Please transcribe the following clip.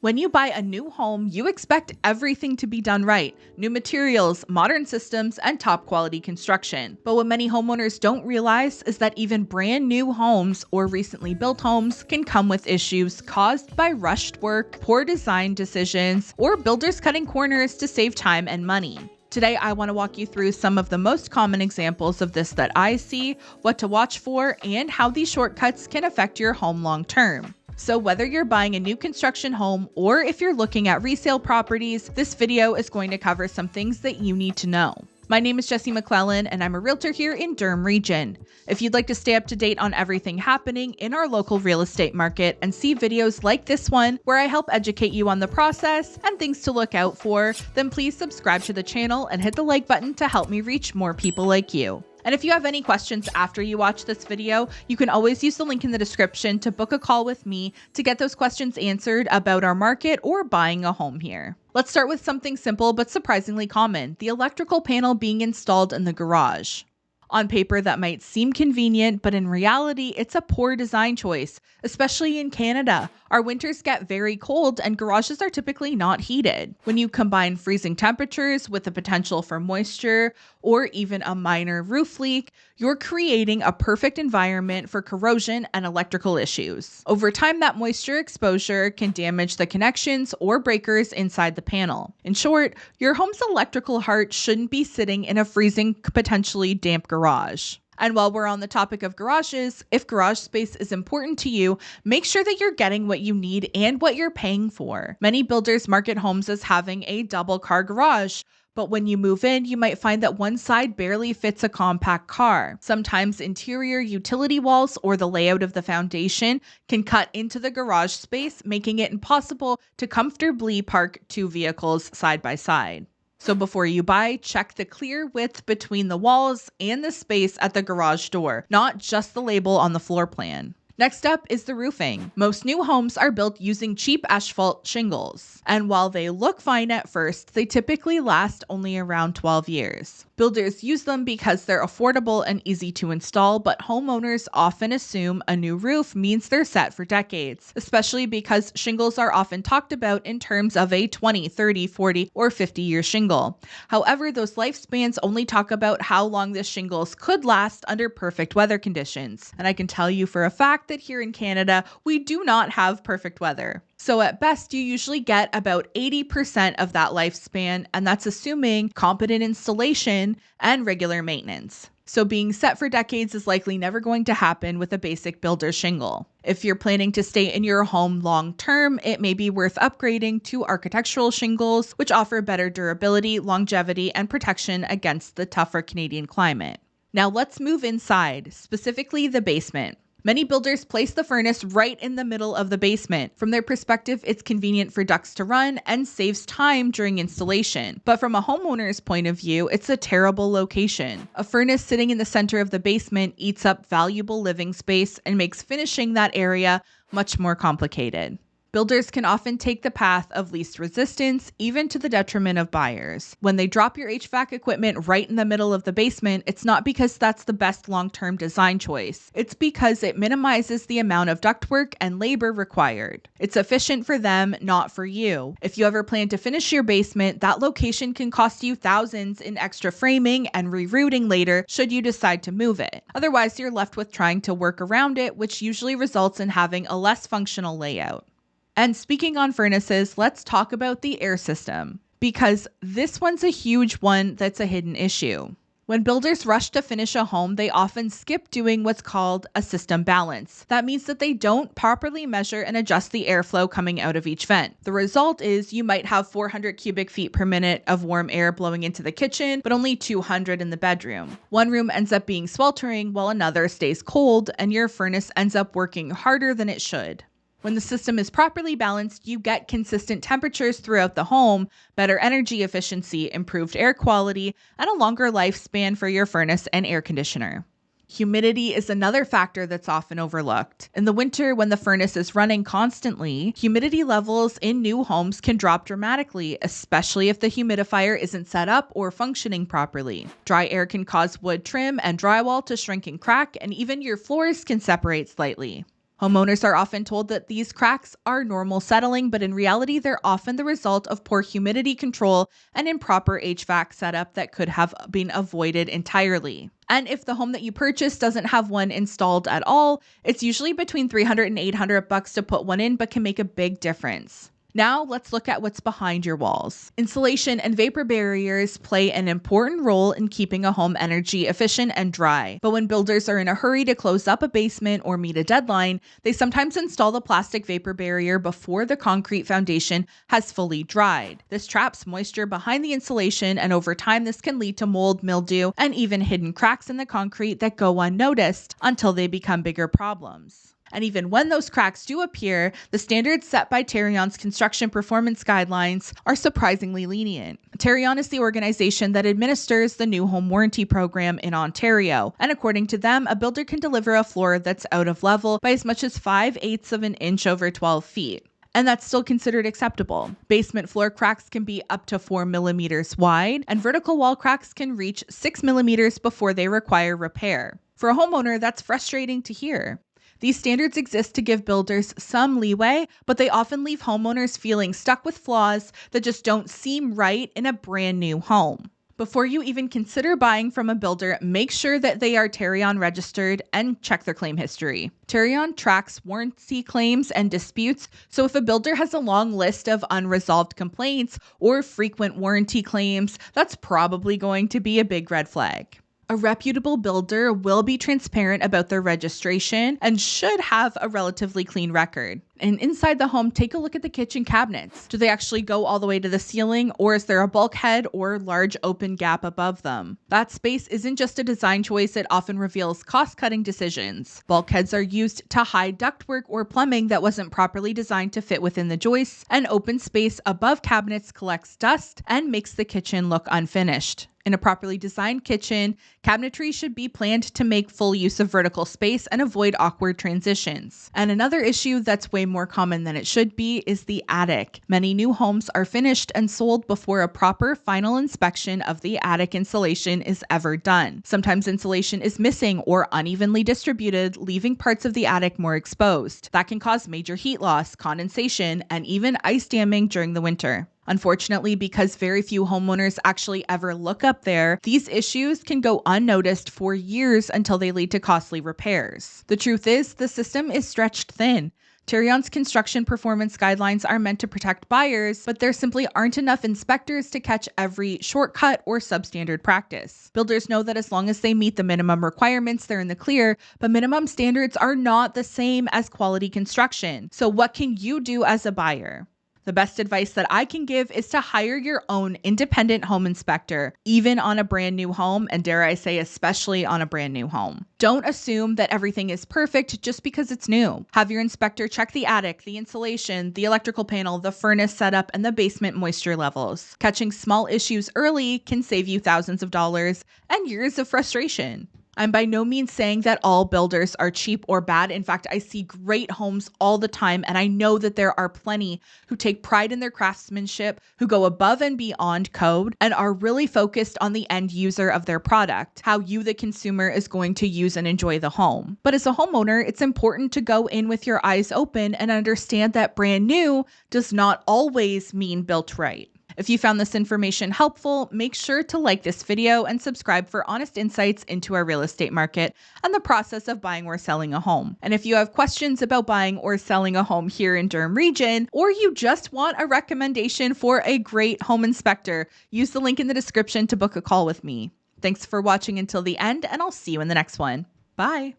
When you buy a new home, you expect everything to be done right. New materials, modern systems, and top quality construction. But what many homeowners don't realize is that even brand new homes or recently built homes can come with issues caused by rushed work, poor design decisions, or builders cutting corners to save time and money. Today, I want to walk you through some of the most common examples of this that I see, what to watch for, and how these shortcuts can affect your home long term. So whether you're buying a new construction home or if you're looking at resale properties, this video is going to cover some things that you need to know. My name is Jessie McClellan and I'm a realtor here in Durham region. If you'd like to stay up to date on everything happening in our local real estate market and see videos like this one where I help educate you on the process and things to look out for, then please subscribe to the channel and hit the like button to help me reach more people like you. And if you have any questions after you watch this video, you can always use the link in the description to book a call with me to get those questions answered about our market or buying a home here. Let's start with something simple but surprisingly common, the electrical panel being installed in the garage. On paper, that might seem convenient, but in reality, it's a poor design choice, especially in Canada. Our winters get very cold and garages are typically not heated. When you combine freezing temperatures with the potential for moisture or even a minor roof leak, you're creating a perfect environment for corrosion and electrical issues. Over time, that moisture exposure can damage the connections or breakers inside the panel. In short, your home's electrical heart shouldn't be sitting in a freezing, potentially damp garage. And while we're on the topic of garages, if garage space is important to you, make sure that you're getting what you need and what you're paying for. Many builders market homes as having a double car garage, but when you move in, you might find that one side barely fits a compact car. Sometimes interior utility walls or the layout of the foundation can cut into the garage space, making it impossible to comfortably park two vehicles side by side. So before you buy, check the clear width between the walls and the space at the garage door, not just the label on the floor plan. Next up is the roofing. Most new homes are built using cheap asphalt shingles, and while they look fine at first, they typically last only around 12 years. Builders use them because they're affordable and easy to install, but homeowners often assume a new roof means they're set for decades, especially because shingles are often talked about in terms of a 20, 30, 40, or 50-year shingle. However, those lifespans only talk about how long the shingles could last under perfect weather conditions. And I can tell you for a fact that here in Canada, we do not have perfect weather. So at best, you usually get about 80% of that lifespan, and that's assuming competent installation and regular maintenance. So being set for decades is likely never going to happen with a basic builder shingle. If you're planning to stay in your home long term, it may be worth upgrading to architectural shingles, which offer better durability, longevity, and protection against the tougher Canadian climate. Now let's move inside, specifically the basement. Many builders place the furnace right in the middle of the basement. From their perspective, it's convenient for ducts to run and saves time during installation. But from a homeowner's point of view, it's a terrible location. A furnace sitting in the center of the basement eats up valuable living space and makes finishing that area much more complicated. Builders can often take the path of least resistance, even to the detriment of buyers. When they drop your HVAC equipment right in the middle of the basement, it's not because that's the best long-term design choice. It's because it minimizes the amount of ductwork and labor required. It's efficient for them, not for you. If you ever plan to finish your basement, that location can cost you thousands in extra framing and rerouting later should you decide to move it. Otherwise, you're left with trying to work around it, which usually results in having a less functional layout. And speaking on furnaces, let's talk about the air system, because this one's a huge one that's a hidden issue. When builders rush to finish a home, they often skip doing what's called a system balance. That means that they don't properly measure and adjust the airflow coming out of each vent. The result is you might have 400 cubic feet per minute of warm air blowing into the kitchen, but only 200 in the bedroom. One room ends up being sweltering while another stays cold, and your furnace ends up working harder than it should. When the system is properly balanced, you get consistent temperatures throughout the home, better energy efficiency, improved air quality, and a longer lifespan for your furnace and air conditioner. Humidity is another factor that's often overlooked. In the winter, when the furnace is running constantly, humidity levels in new homes can drop dramatically, especially if the humidifier isn't set up or functioning properly. Dry air can cause wood trim and drywall to shrink and crack, and even your floors can separate slightly. Homeowners are often told that these cracks are normal settling, but in reality, they're often the result of poor humidity control and improper HVAC setup that could have been avoided entirely. And if the home that you purchase doesn't have one installed at all, it's usually between $300 and $800 to put one in, but can make a big difference. Now let's look at what's behind your walls. Insulation and vapor barriers play an important role in keeping a home energy efficient and dry. But when builders are in a hurry to close up a basement or meet a deadline, they sometimes install the plastic vapor barrier before the concrete foundation has fully dried. This traps moisture behind the insulation, and over time this can lead to mold, mildew, and even hidden cracks in the concrete that go unnoticed until they become bigger problems. And even when those cracks do appear, the standards set by Terrion's construction performance guidelines are surprisingly lenient. Terrion is the organization that administers the new home warranty program in Ontario, and according to them, a builder can deliver a floor that's out of level by as much as 5/8 of an inch over 12 feet. And that's still considered acceptable. Basement floor cracks can be up to 4 millimeters wide, and vertical wall cracks can reach 6 millimeters before they require repair. For a homeowner, that's frustrating to hear. These standards exist to give builders some leeway, but they often leave homeowners feeling stuck with flaws that just don't seem right in a brand new home. Before you even consider buying from a builder, make sure that they are Terrion registered and check their claim history. Terrion tracks warranty claims and disputes, so if a builder has a long list of unresolved complaints or frequent warranty claims, that's probably going to be a big red flag. A reputable builder will be transparent about their registration and should have a relatively clean record. And inside the home, take a look at the kitchen cabinets. Do they actually go all the way to the ceiling, or is there a bulkhead or large open gap above them? That space isn't just a design choice, it often reveals cost-cutting decisions. Bulkheads are used to hide ductwork or plumbing that wasn't properly designed to fit within the joists, and open space above cabinets collects dust and makes the kitchen look unfinished. In a properly designed kitchen, cabinetry should be planned to make full use of vertical space and avoid awkward transitions. And another issue that's way more common than it should be is the attic. Many new homes are finished and sold before a proper final inspection of the attic insulation is ever done. Sometimes insulation is missing or unevenly distributed, leaving parts of the attic more exposed. That can cause major heat loss, condensation, and even ice damming during the winter. Unfortunately, because very few homeowners actually ever look up there, these issues can go unnoticed for years until they lead to costly repairs. The truth is, the system is stretched thin. Terrion's construction performance guidelines are meant to protect buyers, but there simply aren't enough inspectors to catch every shortcut or substandard practice. Builders know that as long as they meet the minimum requirements, they're in the clear, but minimum standards are not the same as quality construction. So what can you do as a buyer? The best advice that I can give is to hire your own independent home inspector, even on a brand new home, and dare I say, especially on a brand new home. Don't assume that everything is perfect just because it's new. Have your inspector check the attic, the insulation, the electrical panel, the furnace setup, and the basement moisture levels. Catching small issues early can save you thousands of dollars and years of frustration. I'm by no means saying that all builders are cheap or bad. In fact, I see great homes all the time, and I know that there are plenty who take pride in their craftsmanship, who go above and beyond code, and are really focused on the end user of their product, how you, the consumer, is going to use and enjoy the home. But as a homeowner, it's important to go in with your eyes open and understand that brand new does not always mean built right. If you found this information helpful, make sure to like this video and subscribe for honest insights into our real estate market and the process of buying or selling a home. And if you have questions about buying or selling a home here in Durham region, or you just want a recommendation for a great home inspector, use the link in the description to book a call with me. Thanks for watching until the end, and I'll see you in the next one. Bye.